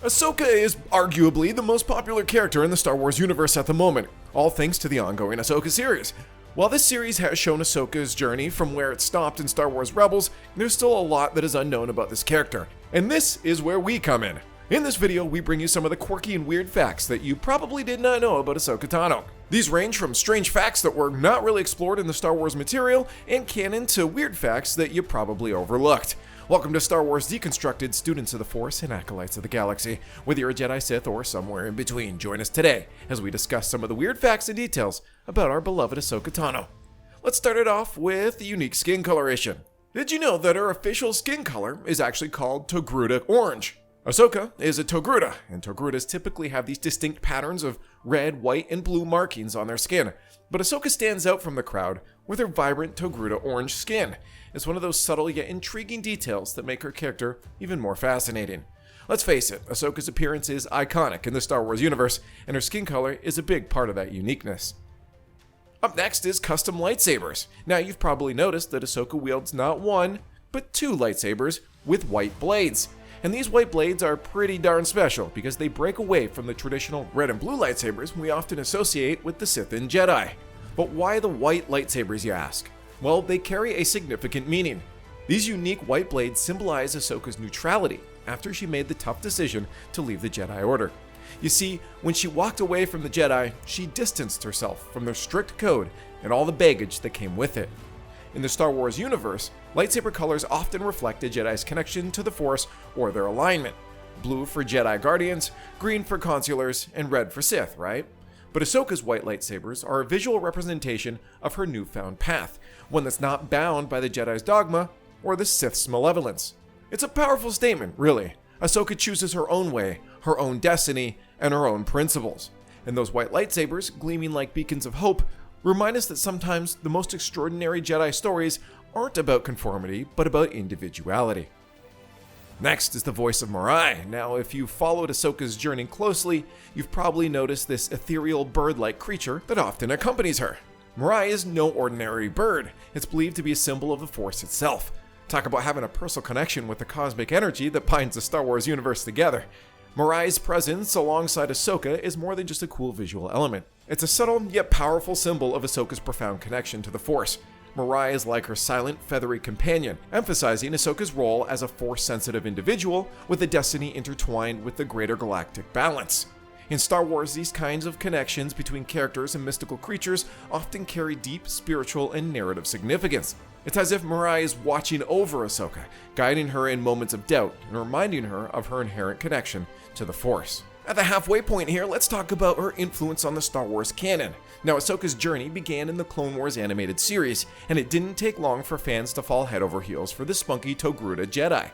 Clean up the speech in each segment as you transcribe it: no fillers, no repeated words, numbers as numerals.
Ahsoka is arguably the most popular character in the Star Wars universe at the moment, all thanks to the ongoing Ahsoka series. While this series has shown Ahsoka's journey from where it stopped in Star Wars Rebels, there's still a lot that is unknown about this character. And this is where we come in. In this video, we bring you some of the quirky and weird facts that you probably did not know about Ahsoka Tano. These range from strange facts that were not really explored in the Star Wars material and canon to weird facts that you probably overlooked. Welcome to Star Wars Deconstructed, students of the Force and acolytes of the galaxy. Whether you're a Jedi, Sith, or somewhere in between, join us today as we discuss some of the weird facts and details about our beloved Ahsoka Tano. Let's start it off with the unique skin coloration. Did you know that her official skin color is actually called Togruta Orange? Ahsoka is a Togruta, and Togrutas typically have these distinct patterns of red, white, and blue markings on their skin. But Ahsoka stands out from the crowd with her vibrant Togruta orange skin. It's one of those subtle yet intriguing details that make her character even more fascinating. Let's face it, Ahsoka's appearance is iconic in the Star Wars universe, and her skin color is a big part of that uniqueness. Up next is custom lightsabers. Now you've probably noticed that Ahsoka wields not one, but two lightsabers with white blades. And these white blades are pretty darn special because they break away from the traditional red and blue lightsabers we often associate with the Sith and Jedi. But why the white lightsabers, you ask? Well, they carry a significant meaning. These unique white blades symbolize Ahsoka's neutrality after she made the tough decision to leave the Jedi Order. You see, when she walked away from the Jedi, she distanced herself from their strict code and all the baggage that came with it. In the Star Wars universe, lightsaber colors often reflect a Jedi's connection to the Force or their alignment. Blue for Jedi Guardians, green for Consulars, and red for Sith, right? But Ahsoka's white lightsabers are a visual representation of her newfound path, one that's not bound by the Jedi's dogma or the Sith's malevolence. It's a powerful statement, really. Ahsoka chooses her own way, her own destiny, and her own principles. And those white lightsabers, gleaming like beacons of hope, remind us that sometimes the most extraordinary Jedi stories aren't about conformity, but about individuality. Next is the voice of Morai. Now, if you've followed Ahsoka's journey closely, you've probably noticed this ethereal bird-like creature that often accompanies her. Morai is no ordinary bird. It's believed to be a symbol of the Force itself. Talk about having a personal connection with the cosmic energy that binds the Star Wars universe together. Morai's presence alongside Ahsoka is more than just a cool visual element. It's a subtle yet powerful symbol of Ahsoka's profound connection to the Force. Morai is like her silent, feathery companion, emphasizing Ahsoka's role as a Force-sensitive individual with a destiny intertwined with the greater galactic balance. In Star Wars, these kinds of connections between characters and mystical creatures often carry deep spiritual and narrative significance. It's as if Morai is watching over Ahsoka, guiding her in moments of doubt and reminding her of her inherent connection to the Force. At the halfway point here, let's talk about her influence on the Star Wars canon. Now, Ahsoka's journey began in the Clone Wars animated series, and it didn't take long for fans to fall head over heels for the spunky Togruta Jedi.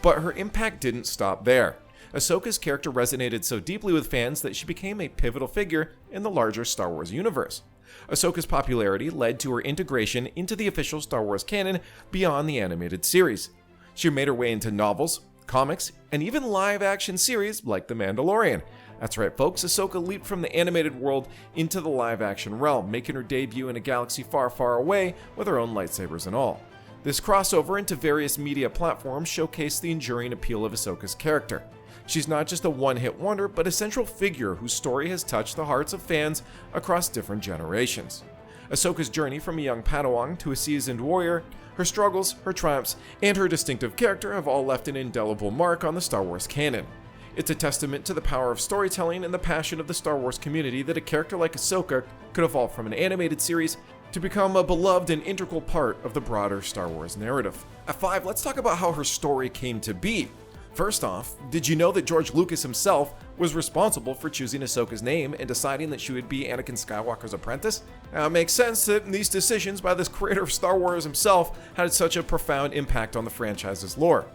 But her impact didn't stop there. Ahsoka's character resonated so deeply with fans that she became a pivotal figure in the larger Star Wars universe. Ahsoka's popularity led to her integration into the official Star Wars canon beyond the animated series. She made her way into novels, comics, and even live-action series like The Mandalorian. That's right, folks, Ahsoka leaped from the animated world into the live-action realm, making her debut in a galaxy far, far away with her own lightsabers and all. This crossover into various media platforms showcased the enduring appeal of Ahsoka's character. She's not just a one-hit wonder, but a central figure whose story has touched the hearts of fans across different generations. Ahsoka's journey from a young Padawan to a seasoned warrior, her struggles, her triumphs, and her distinctive character have all left an indelible mark on the Star Wars canon. It's a testament to the power of storytelling and the passion of the Star Wars community that a character like Ahsoka could evolve from an animated series to become a beloved and integral part of the broader Star Wars narrative. At 5, let's talk about how her story came to be. First off, did you know that George Lucas himself was responsible for choosing Ahsoka's name and deciding that she would be Anakin Skywalker's apprentice? Now, it makes sense that these decisions by this creator of Star Wars himself had such a profound impact on the franchise's lore.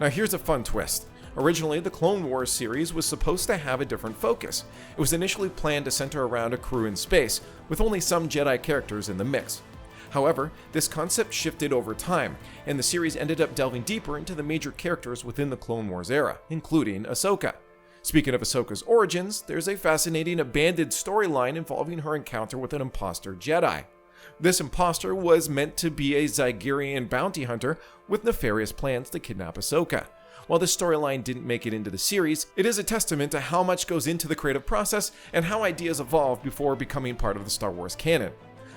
Now, here's a fun twist. Originally, the Clone Wars series was supposed to have a different focus. It was initially planned to center around a crew in space, with only some Jedi characters in the mix. However, this concept shifted over time, and the series ended up delving deeper into the major characters within the Clone Wars era, including Ahsoka. Speaking of Ahsoka's origins, there's a fascinating abandoned storyline involving her encounter with an imposter Jedi. This imposter was meant to be a Zygerian bounty hunter with nefarious plans to kidnap Ahsoka. While this storyline didn't make it into the series, it is a testament to how much goes into the creative process and how ideas evolve before becoming part of the Star Wars canon.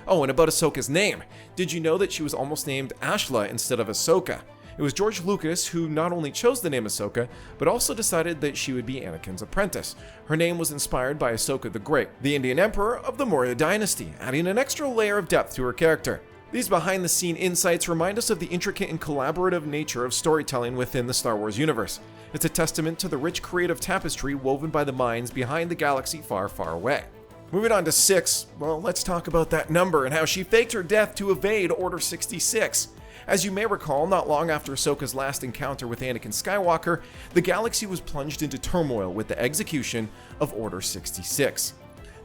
Oh, and about Ahsoka's name. Did you know that she was almost named Ashla instead of Ahsoka? It was George Lucas who not only chose the name Ahsoka, but also decided that she would be Anakin's apprentice. Her name was inspired by Ahsoka the Great, the Indian emperor of the Morai dynasty, adding an extra layer of depth to her character. These behind-the-scene insights remind us of the intricate and collaborative nature of storytelling within the Star Wars universe. It's a testament to the rich creative tapestry woven by the minds behind the galaxy far, far away. Moving on to 6, well, let's talk about that number and how she faked her death to evade Order 66. As you may recall, not long after Ahsoka's last encounter with Anakin Skywalker, the galaxy was plunged into turmoil with the execution of Order 66.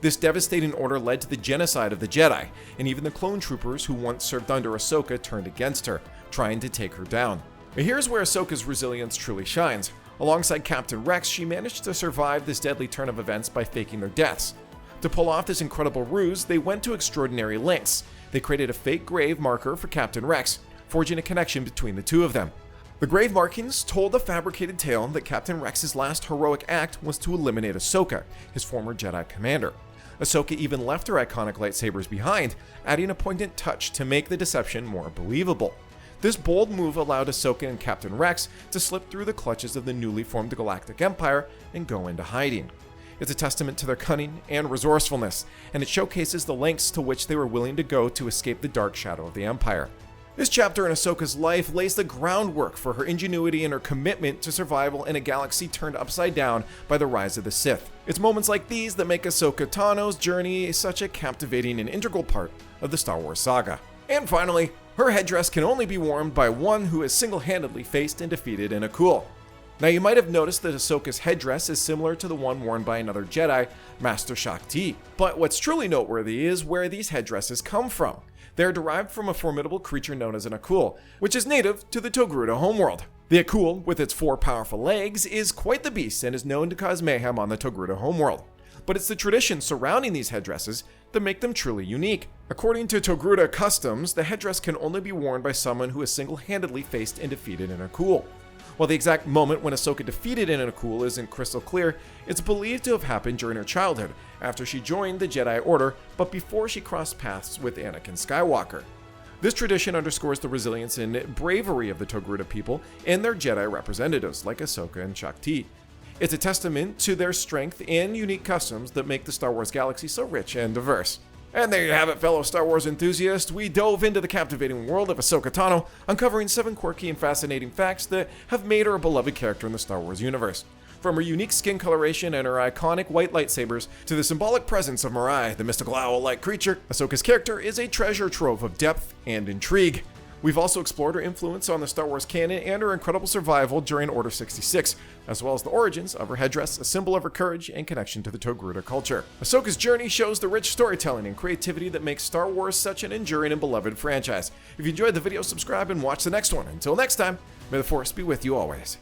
This devastating order led to the genocide of the Jedi, and even the clone troopers who once served under Ahsoka turned against her, trying to take her down. But here's where Ahsoka's resilience truly shines. Alongside Captain Rex, she managed to survive this deadly turn of events by faking their deaths. To pull off this incredible ruse, they went to extraordinary lengths. They created a fake grave marker for Captain Rex, forging a connection between the two of them. The grave markings told a fabricated tale that Captain Rex's last heroic act was to eliminate Ahsoka, his former Jedi commander. Ahsoka even left her iconic lightsabers behind, adding a poignant touch to make the deception more believable. This bold move allowed Ahsoka and Captain Rex to slip through the clutches of the newly formed Galactic Empire and go into hiding. It's a testament to their cunning and resourcefulness, and it showcases the lengths to which they were willing to go to escape the dark shadow of the Empire. This chapter in Ahsoka's life lays the groundwork for her ingenuity and her commitment to survival in a galaxy turned upside down by the rise of the Sith. It's moments like these that make Ahsoka Tano's journey such a captivating and integral part of the Star Wars saga. And finally, her headdress can only be worn by one who has single-handedly faced and defeated an Akul. Now you might have noticed that Ahsoka's headdress is similar to the one worn by another Jedi, Master Shakti. But what's truly noteworthy is where these headdresses come from. They are derived from a formidable creature known as an Akul, which is native to the Togruta homeworld. The Akul, with its 4 powerful legs, is quite the beast and is known to cause mayhem on the Togruta homeworld. But it's the traditions surrounding these headdresses that make them truly unique. According to Togruta customs, the headdress can only be worn by someone who has single-handedly faced and defeated an Akul. While the exact moment when Ahsoka defeated an Akul isn't crystal clear, it's believed to have happened during her childhood, after she joined the Jedi Order, but before she crossed paths with Anakin Skywalker. This tradition underscores the resilience and bravery of the Togruta people and their Jedi representatives, like Ahsoka and Shakti. It's a testament to their strength and unique customs that make the Star Wars galaxy so rich and diverse. And there you have it, fellow Star Wars enthusiasts. We dove into the captivating world of Ahsoka Tano, uncovering 7 quirky and fascinating facts that have made her a beloved character in the Star Wars universe. From her unique skin coloration and her iconic white lightsabers to the symbolic presence of Morai, the mystical owl-like creature, Ahsoka's character is a treasure trove of depth and intrigue. We've also explored her influence on the Star Wars canon and her incredible survival during Order 66, as well as the origins of her headdress, a symbol of her courage and connection to the Togruta culture. Ahsoka's journey shows the rich storytelling and creativity that makes Star Wars such an enduring and beloved franchise. If you enjoyed the video, subscribe and watch the next one. Until next time, may the Force be with you always.